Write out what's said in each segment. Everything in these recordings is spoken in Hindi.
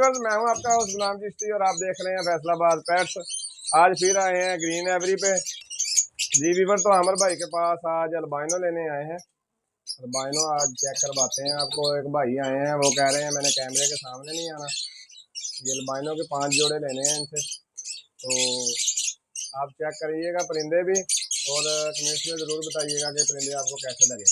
व्यूअर्स, मैं हूं आपका होस्ट गुलाम चिश्ती और आप देख रहे हैं फैसलाबाद पेट्स। आज फिर आए हैं ग्रीन एवरी पे। जी व्यूअर्स, तो अमर भाई के पास आज अल्बाइनो लेने आए हैं। अल्बाइनो आज चेक करवाते हैं आपको। एक भाई आए हैं, वो कह रहे हैं मैंने कैमरे के सामने नहीं आना। ये अल्बाइनो के 5 जोड़े लेने हैं इनसे, तो आप चेक करिएगा परिंदे भी, और कमेंट्स में ज़रूर बताइएगा कि परिंदे आपको कैसे लगे।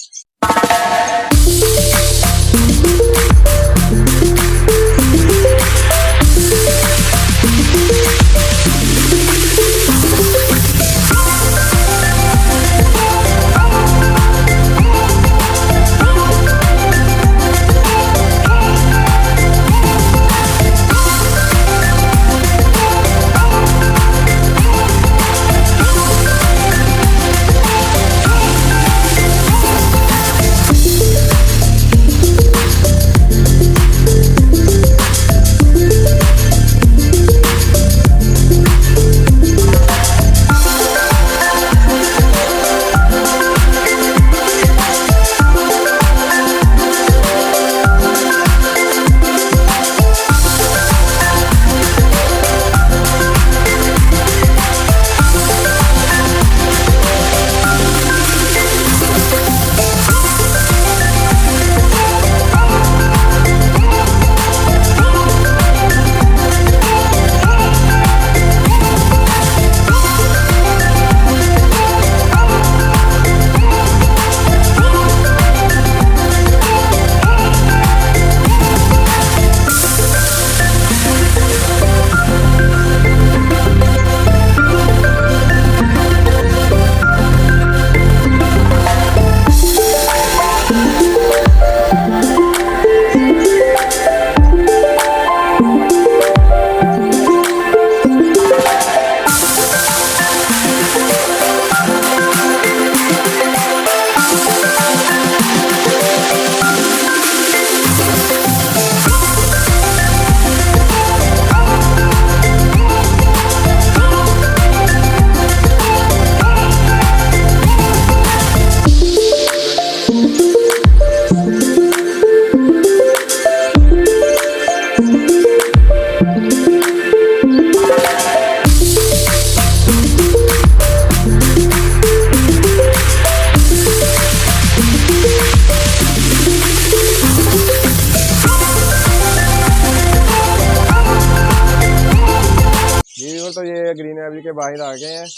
तो ये ग्रीन एवरी के बाहर आ गए हैं,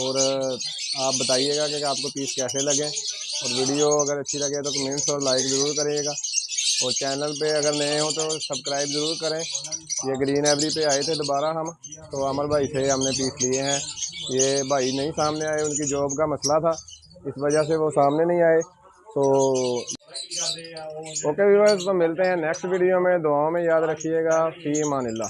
और आप बताइएगा कि आपको पीस कैसे लगे, और वीडियो अगर अच्छी लगे तो कमेंट्स और लाइक ज़रूर करिएगा, और चैनल पे अगर नए हो तो सब्सक्राइब ज़रूर करें। ये ग्रीन एवरी पे आए थे दोबारा हम, तो अमर भाई से हमने पीस लिए हैं। ये भाई नहीं सामने आए, उनकी जॉब का मसला था, इस वजह से वो सामने नहीं आए। तो ओके व्यूअर्स, तो मिलते हैं नेक्स्ट वीडियो में। दुआओं में याद रखिएगा। फी अमानिल्लाह।